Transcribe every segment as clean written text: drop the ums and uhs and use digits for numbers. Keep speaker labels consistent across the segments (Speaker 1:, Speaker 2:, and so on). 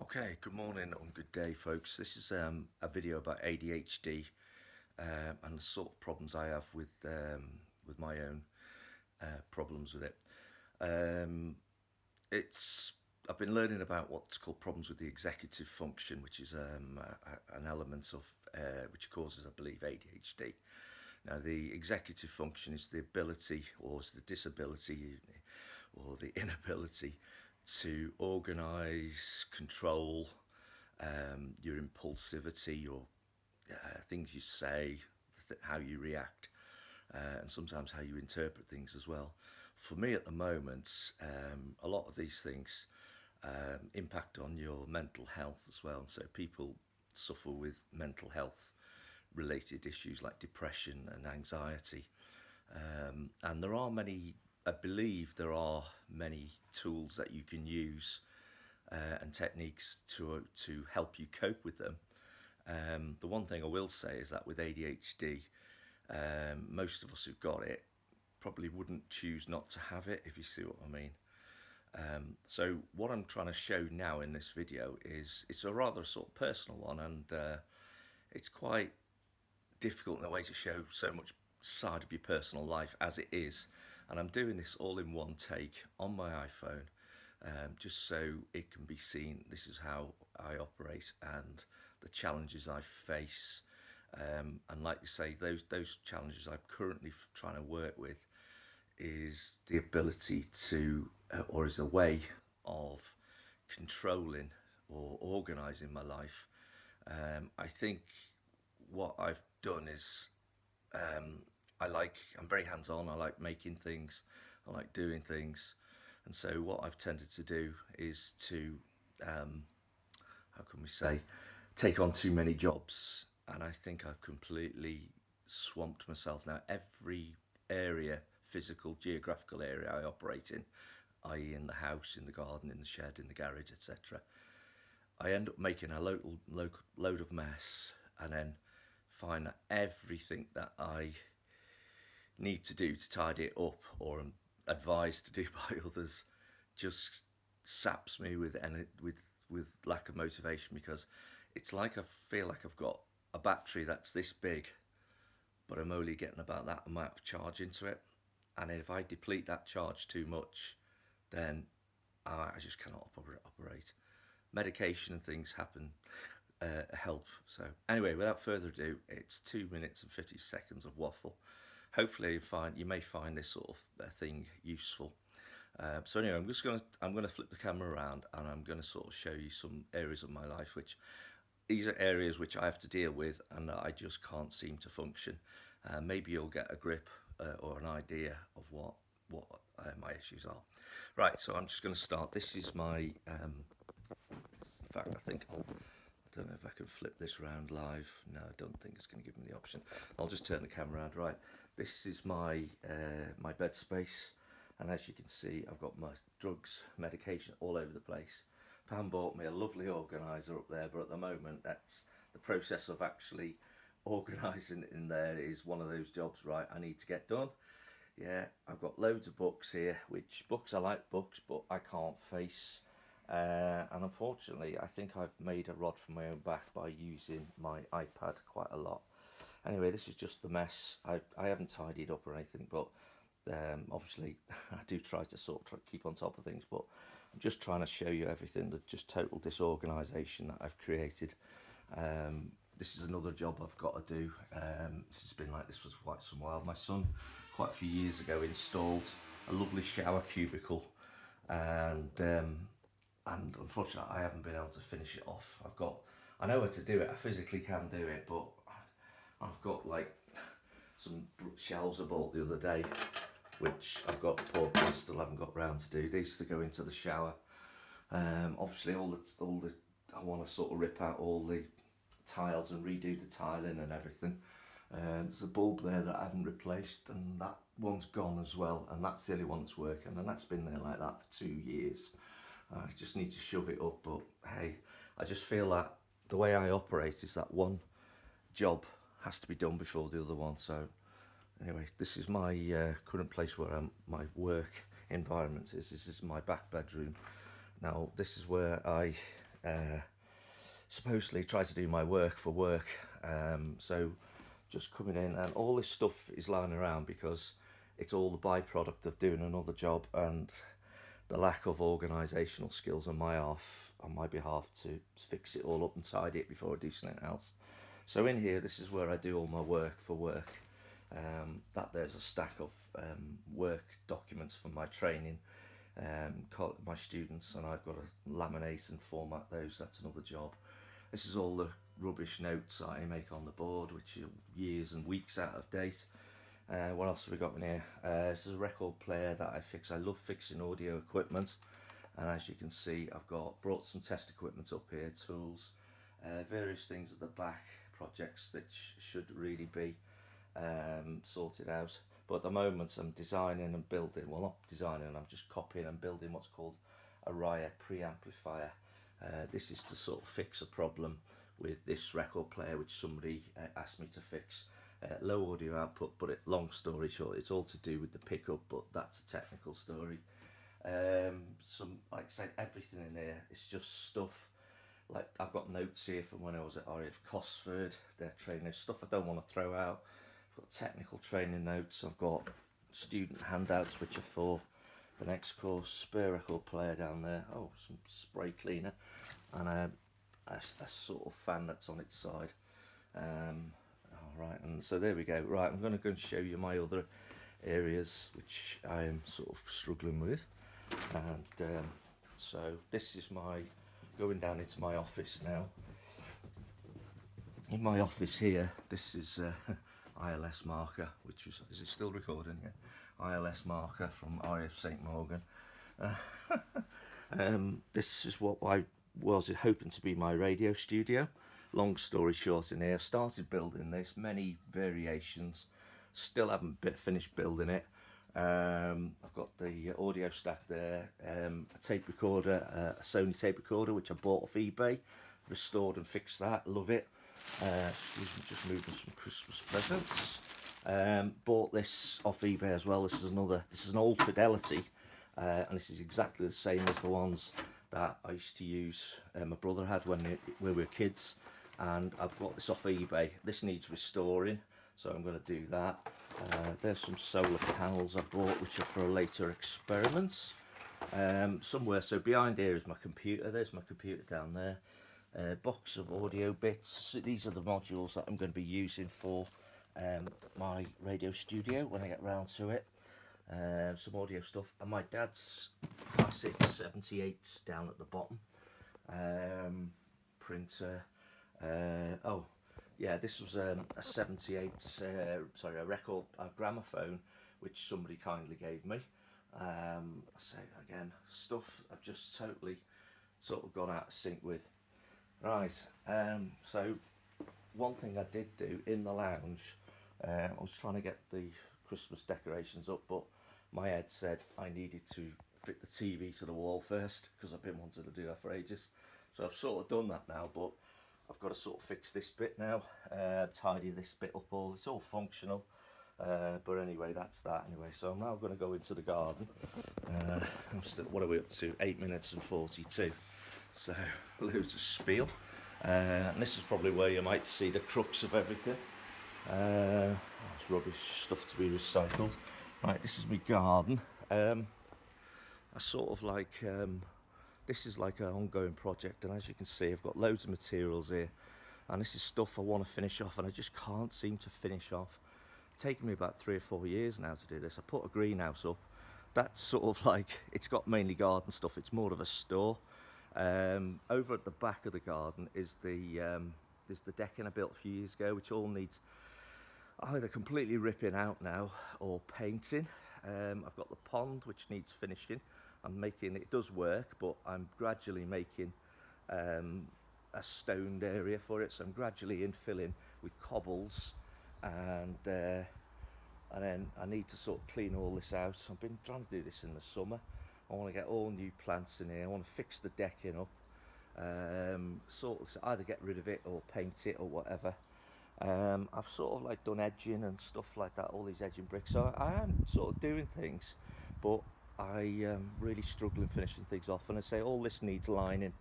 Speaker 1: Okay, good morning and good day, folks. This is a video about ADHD and the sort of problems I have with my own problems with it. Um, it's I've been learning about what's called problems with the executive function, which is an element of which causes, I believe, ADHD. Now, the executive function is the ability, or is the disability, or the inability to organise, control your impulsivity, your things you say, how you react, and sometimes how you interpret things as well. For me at the moment, a lot of these things impact on your mental health as well. And so people suffer with mental health related issues like depression and anxiety. And there are many, I believe there are many tools that you can use and techniques to help you cope with them. The one thing I will say is that with ADHD, most of us who've got it probably wouldn't choose not to have it, if you see what I mean. So what I'm trying to show now in this video is it's a rather sort of personal one, and it's quite difficult in a way to show so much side of your personal life as it is. And I'm doing this all in one take on my iPhone, just so it can be seen. This is how I operate and the challenges I face. And like you say, those challenges I'm currently trying to work with is the ability to, or is a way of controlling or organising my life. I think what I've done is I'm very hands on. I like making things, I like doing things. And so what I've tended to do is to, how can we say, take on too many jobs. And I think I've completely swamped myself now. Every area, physical, geographical area I operate in, i.e. in the house, in the garden, in the shed, in the garage, etc., I end up making a load of mess, and then find that everything that I need to do to tidy it up, or am advised to do by others, just saps me with lack of motivation, because it's like I feel like I've got a battery that's this big, but I'm only getting about that amount of charge into it. And if I deplete that charge too much, then I just cannot operate. Medication and things help. So anyway, without further ado, it's 2 minutes and 50 seconds of waffle. Hopefully you may find this sort of thing useful. So anyway, I'm gonna flip the camera around, and I'm gonna sort of show you some areas of my life which these are areas which I have to deal with, and I just can't seem to function. Maybe you'll get a grip or an idea of what my issues are. Right, so I'm just going to start. This is my. In fact, I don't know if I can flip this round live. No, I don't think it's going to give me the option. I'll just turn the camera around. Right, this is my my bed space, and as you can see, I've got my drugs, medication all over the place. Pam bought me a lovely organiser up there, but at the moment, that's the process of actually organising it in there is one of those jobs, right, I need to get done. Yeah, I've got loads of books here, which books I like books, but I can't face. And unfortunately, I think I've made a rod for my own back by using my iPad quite a lot. Anyway, this is just the mess. I haven't tidied up or anything, but obviously I do try to keep on top of things, but I'm just trying to show you everything, the just total disorganisation that I've created. This is another job I've got to do. This has been like this for quite some while. My son, quite a few years ago, installed a lovely shower cubicle, and unfortunately I haven't been able to finish it off. I know how to do it, I physically can do it, but I've got like some shelves I bought the other day, which I've got poor I still haven't got round to do. These to go into the shower. Obviously all the I want to sort of rip out all the tiles and redo the tiling and everything. There's a bulb there that I haven't replaced, and that one's gone as well, and that's the only one that's working, and that's been there like that for 2 years. I just need to shove it up, but hey, I just feel that the way I operate is that one job has to be done before the other one. So anyway, this is my current place where my work environment is. This is my back bedroom. Now this is where I supposedly try to do my work for work. So just coming in, and all this stuff is lying around because it's all the byproduct of doing another job and the lack of organisational skills on my behalf to fix it all up and tidy it before I do something else. So in here, this is where I do all my work for work. That there's a stack of work documents for my training, my students, and I've got to laminate and format those. That's another job. This is all the rubbish notes I make on the board, which are years and weeks out of date. What else have we got in here? This is a record player that I fix. I love fixing audio equipment, and as you can see, I've brought some test equipment up here, tools, various things at the back, projects that should really be sorted out. But at the moment I'm designing and building, well, not designing, I'm just copying and building what's called a Riot preamplifier. This is to sort of fix a problem with this record player which somebody asked me to fix. Low audio output, but long story short, it's all to do with the pickup, but that's a technical story. Some, like I say, everything in there, it's just stuff. Like, I've got notes here from when I was at RAF Cosford, their training, stuff I don't want to throw out. I've got technical training notes, I've got student handouts which are for the next course, spare record player down there, oh, some spray cleaner, and a sort of fan that's on its side. Alright, and so there we go. Right, I'm going to go and show you my other areas which I am sort of struggling with. And so this is going down into my office now. In my office here, this is ILS marker, which was, is it still recording? Yeah, ILS marker from RAF St Morgan. This is what I was hoping to be my radio studio. Long story short, in here, started building this, many variations, still haven't finished building it. I've got the audio stack there, a tape recorder, a Sony tape recorder which I bought off eBay, restored and fixed that, love it. Excuse me, just moving some Christmas presents. Bought this off eBay as well. This is an old Fidelity, and this is exactly the same as the ones that I used to use, my brother had when we were kids. And I've got this off eBay. This needs restoring, so I'm going to do that. There's some solar panels I bought which are for later experiments. Somewhere, so behind here is my computer. There's my computer down there. Box of audio bits. So these are the modules that I'm going to be using for my radio studio when I get round to it. Some audio stuff, and my dad's classic 78s down at the bottom. Printer. Oh yeah, this was a 78, sorry, a gramophone which somebody kindly gave me. I say again, stuff I've just totally sort of gone out of sync with. Right, so one thing I did do in the lounge, I was trying to get the Christmas decorations up, but my head said I needed to fit the TV to the wall first because I've been wanting to do that for ages. So I've sort of done that now, but I've got to sort of fix this bit now, tidy this bit up all. It's all functional, but anyway, that's that anyway. So I'm now going to go into the garden. I'm still, what are we up to? 8 minutes and 42. So loads of spiel. And this is probably where you might see the crux of everything. It's rubbish stuff to be recycled. Right, this is my garden. I sort of like. This is like an ongoing project, and as you can see, I've got loads of materials here, and this is stuff I want to finish off, and I just can't seem to finish off. It's taken me about 3 or 4 years now to do this. I put a greenhouse up. That's sort of like, it's got mainly garden stuff. It's more of a store. Over at the back of the garden is the decking I built a few years ago, which all needs either completely ripping out now or painting. I've got the pond, which needs finishing. I'm making, it does work, but I'm gradually making a stoned area for it, so I'm gradually infilling with cobbles, and then I need to sort of clean all this out. I've been trying to do this in the summer. I want to get all new plants in here. I want to fix the decking up, sort of either get rid of it or paint it or whatever. I've sort of like done edging and stuff like that, all these edging bricks, so I am sort of doing things, but I really struggling finishing things off, and I say all this needs lining.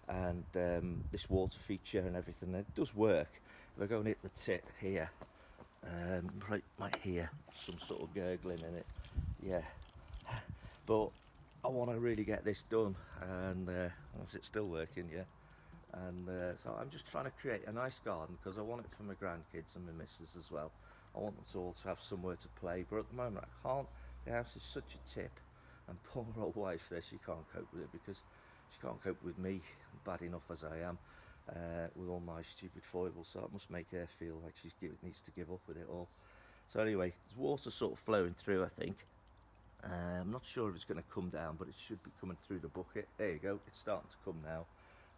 Speaker 1: and this water feature and everything. It does work. If I go and hit the tip here, might hear some sort of gurgling in it. Yeah, but I want to really get this done, and is it still working? Yeah. And so I'm just trying to create a nice garden because I want it for my grandkids and my missus as well. I want them to also have somewhere to play, but at the moment I can't. The house is such a tip, and poor old wife there, she can't cope with it because she can't cope with me, bad enough as I am, with all my stupid foibles. So it must make her feel like she needs to give up with it all. So anyway, there's water sort of flowing through, I think. I'm not sure if it's going to come down, but it should be coming through the bucket. There you go, it's starting to come now,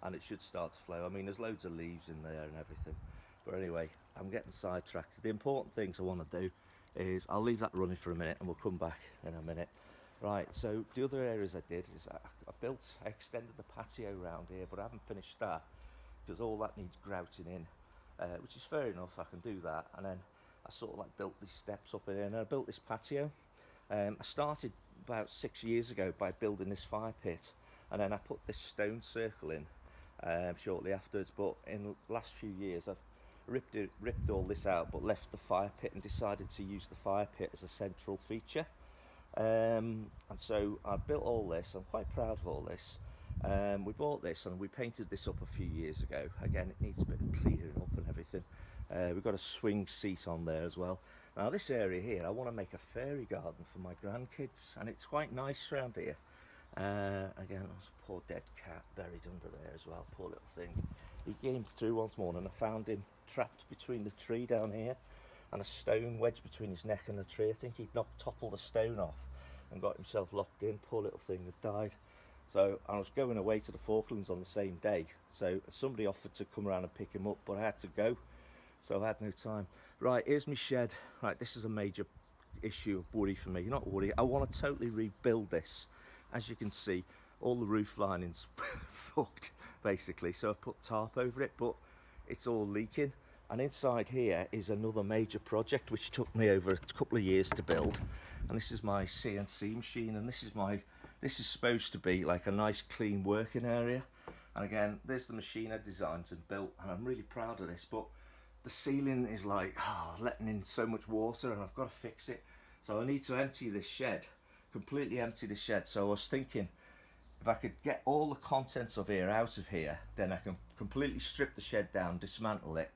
Speaker 1: and it should start to flow. I mean, there's loads of leaves in there and everything, but anyway, I'm getting sidetracked. The important things I want to do is, I'll leave that running for a minute and we'll come back in a minute. Right, so the other areas I did is I extended the patio around here, but I haven't finished that because all that needs grouting in, which is fair enough, I can do that. And then I sort of like built these steps up in here, and I built this patio. I started about 6 years ago by building this fire pit, and then I put this stone circle in shortly afterwards. But in the last few years I've ripped all this out, but left the fire pit and decided to use the fire pit as a central feature. And so I built all this. I'm quite proud of all this. We bought this and we painted this up a few years ago. Again, it needs a bit of clearing up and everything. We've got a swing seat on there as well. Now this area here, I want to make a fairy garden for my grandkids, and it's quite nice around here. Again, there's a poor dead cat buried under there as well, poor little thing. He came through once more and I found him trapped between the tree down here and a stone wedged between his neck and the tree. I think he'd toppled a stone off and got himself locked in. Poor little thing had died. So I was going away to the Falklands on the same day, so somebody offered to come around and pick him up, but I had to go, so I had no time. Right, here's my shed. Right, this is a major issue of worry for me. Not worry, I want to totally rebuild this. As you can see, all the roof lining's fucked basically, so I've put tarp over it, but it's all leaking. And inside here is another major project which took me over a couple of years to build. And this is my CNC machine, and this is supposed to be like a nice clean working area. And again, there's the machine I designed and built, and I'm really proud of this, but the ceiling is like letting in so much water, and I've got to fix it. So I need to empty this shed, completely empty the shed. So I was thinking, if I could get all the contents of here out of here, then I can completely strip the shed down, dismantle it,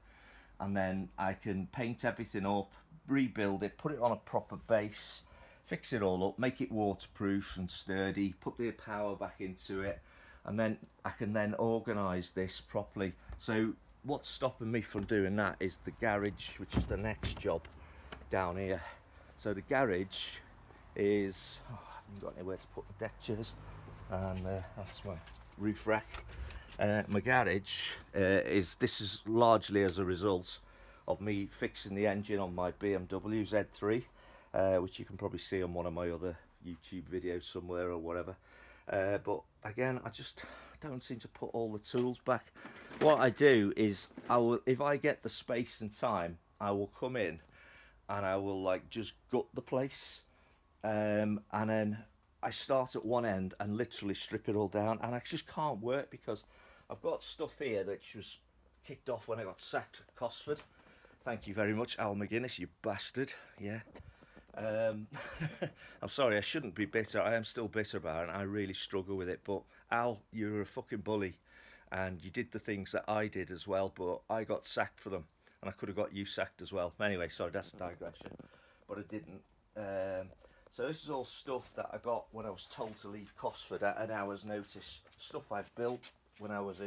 Speaker 1: and then I can paint everything up, rebuild it, put it on a proper base, fix it all up, make it waterproof and sturdy, put the power back into it, and then I can then organise this properly. So what's stopping me from doing that is the garage, which is the next job down here. So the garage is, I haven't got anywhere to put the deck chairs, and that's my roof rack. My garage this is largely as a result of me fixing the engine on my BMW Z3, which you can probably see on one of my other YouTube videos somewhere or whatever. But again, I just don't seem to put all the tools back. What I do is, if I get the space and time, I will come in and I will like just gut the place, and then I start at one end and literally strip it all down, and I just can't work because I've got stuff here that was kicked off when I got sacked at Cosford. Thank you very much, Al McGuinness, you bastard. Yeah. I'm sorry, I shouldn't be bitter. I am still bitter about it, and I really struggle with it. But Al, you're a fucking bully, and you did the things that I did as well, but I got sacked for them, and I could have got you sacked as well. Anyway, sorry, that's a digression, but I didn't. So this is all stuff that I got when I was told to leave Cosford at an hour's notice. Stuff I've built when I was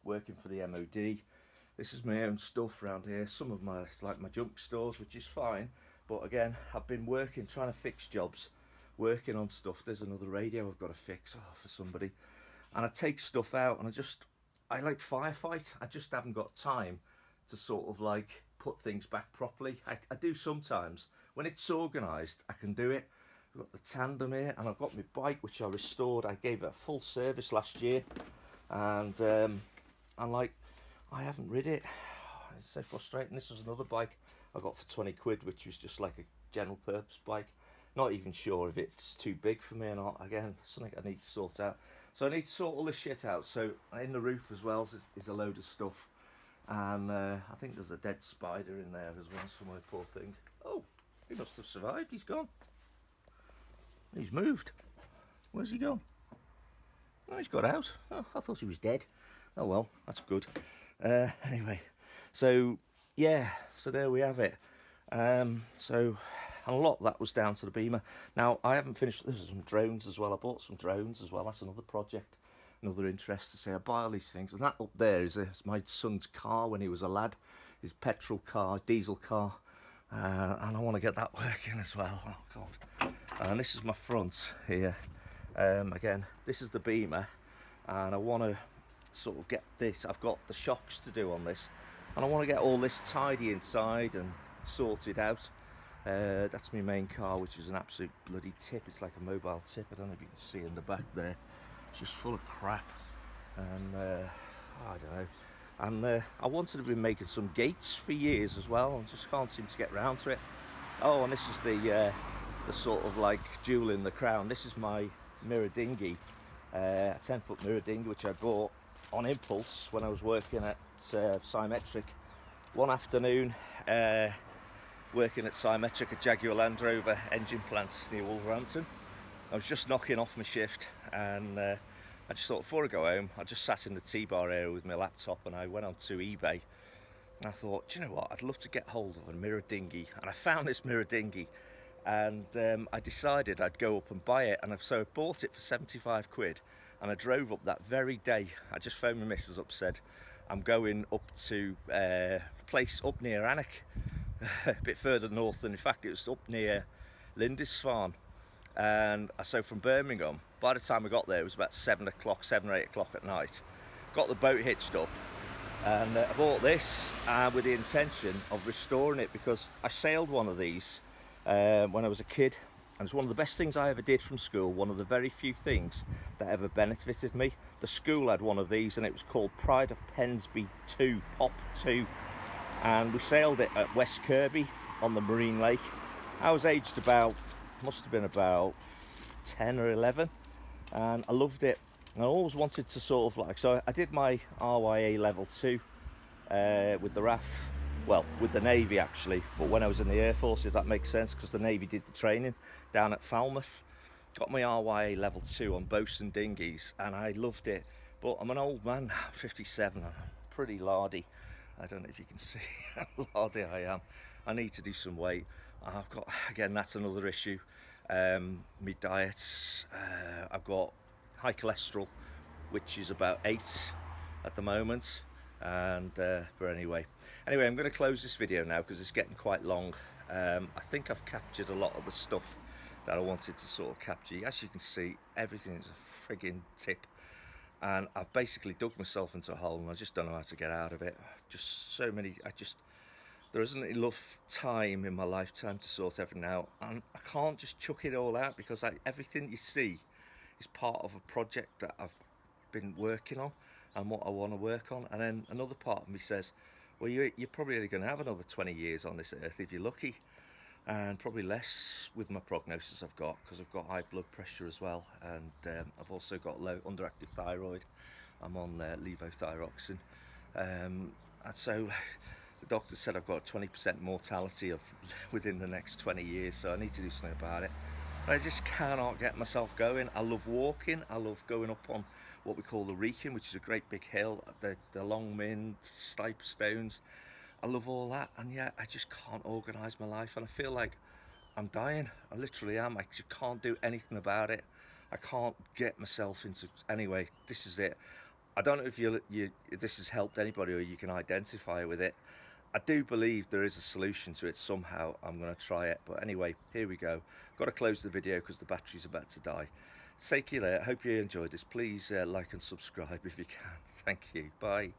Speaker 1: working for the MOD. This is my own stuff around here. Some of my, it's like my junk stores, which is fine. But again, I've been working, trying to fix jobs, working on stuff. There's another radio I've got to fix for somebody. And I take stuff out, and I like firefight. I just haven't got time to sort of like put things back properly. I do sometimes. When it's organised, I can do it. I've got the tandem here, and I've got my bike, which I restored. I gave it a full service last year, and I'm like, I haven't rid it. It's so frustrating. This was another bike I got for 20 quid, which was just like a general purpose bike. Not even sure if it's too big for me or not. Again, something I need to sort out. So I need to sort all this shit out. So in the roof as well is a load of stuff. And I think there's a dead spider in there as well somewhere, poor thing. Oh, he must have survived, he's gone. He's moved. Where's he gone? Oh, he's got out. Oh, I thought he was dead. Oh well, that's good. Anyway, so yeah, so there we have it. So a lot of that was down to the Beamer. Now I haven't finished. There's some drones as well. I bought some drones as well. That's another project, another interest to say. I buy all these things, and that up there is my son's car when he was a lad. His petrol car, diesel car, and I want to get that working as well. Oh God! And this is my front here. Again, this is the Beamer, and I want to sort of get this. I've got the shocks to do on this, and I want to get all this tidy inside and sorted out. That's my main car, which is an absolute bloody tip. It's like a mobile tip. I don't know if you can see in the back there. It's just full of crap, and I don't know. And I wanted to be making some gates for years as well, and just can't seem to get round to it. Oh, and this is the sort of like jewel in the crown. This is my mirror dinghy, a 10-foot mirror dinghy, which I bought on impulse when I was working at Symmetric one afternoon, working at Symmetric, a Jaguar Land Rover engine plant near Wolverhampton. I was just knocking off my shift, and I just thought before I go home, I just sat in the T-bar area with my laptop, and I went onto eBay, and I thought, do you know what, I'd love to get hold of a mirror dinghy. And I found this mirror dinghy, and I decided I'd go up and buy it, and so I bought it for 75 quid, and I drove up that very day. I just phoned my missus up, said I'm going up to a place up near Alnwick, a bit further north, and in fact it was up near Lindisfarne. And so from Birmingham, by the time I got there, it was about 7 or 8 o'clock at night. Got the boat hitched up, and I bought this with the intention of restoring it, because I sailed one of these when I was a kid, and it's one of the best things I ever did from school. One of the very few things that ever benefited me. The school had one of these, and it was called Pride of Pensby 2, Pop 2, and we sailed it at West Kirby on the Marine Lake. I was aged about, must have been about 10 or 11, and I loved it. And I always wanted to sort of like, so I did my RYA level 2 with the RAF, well, with the Navy actually, but when I was in the Air Force, if that makes sense, because the Navy did the training down at Falmouth. Got my RYA level 2 on boats and dinghies, and I loved it. But I'm an old man now, 57, I'm pretty lardy. I don't know if you can see how lardy I am. I need to do some weight. I've got, again, that's another issue. My diet, I've got high cholesterol, which is about 8 at the moment. And but anyway, I'm going to close this video now because it's getting quite long. I think I've captured a lot of the stuff that I wanted to sort of capture. As you can see, everything is a frigging tip, and I've basically dug myself into a hole, and I just don't know how to get out of it. Just so many, there isn't enough time in my lifetime to sort everything out, and I can't just chuck it all out, because everything you see is part of a project that I've been working on and what I want to work on. And then another part of me says, well, you're probably only going to have another 20 years on this earth if you're lucky, and probably less with my prognosis I've got, because I've got high blood pressure as well, and I've also got low underactive thyroid. I'm on levothyroxine, and so the doctor said I've got a 20% mortality of within the next 20 years, so I need to do something about it. I just cannot get myself going. I love walking. I love going up on what we call the Wrekin, which is a great big hill, the Longmynd, Stipe Stones. I love all that, and yet I just can't organise my life, and I feel like I'm dying. I literally am. I just can't do anything about it. I can't get myself into. Anyway, this is it. I don't know if if this has helped anybody, or you can identify with it. I do believe there is a solution to it somehow. I'm going to try it. But anyway, here we go. Got to close the video because the battery's about to die. Take you later. Hope you enjoyed this. Please like and subscribe if you can. Thank you. Bye.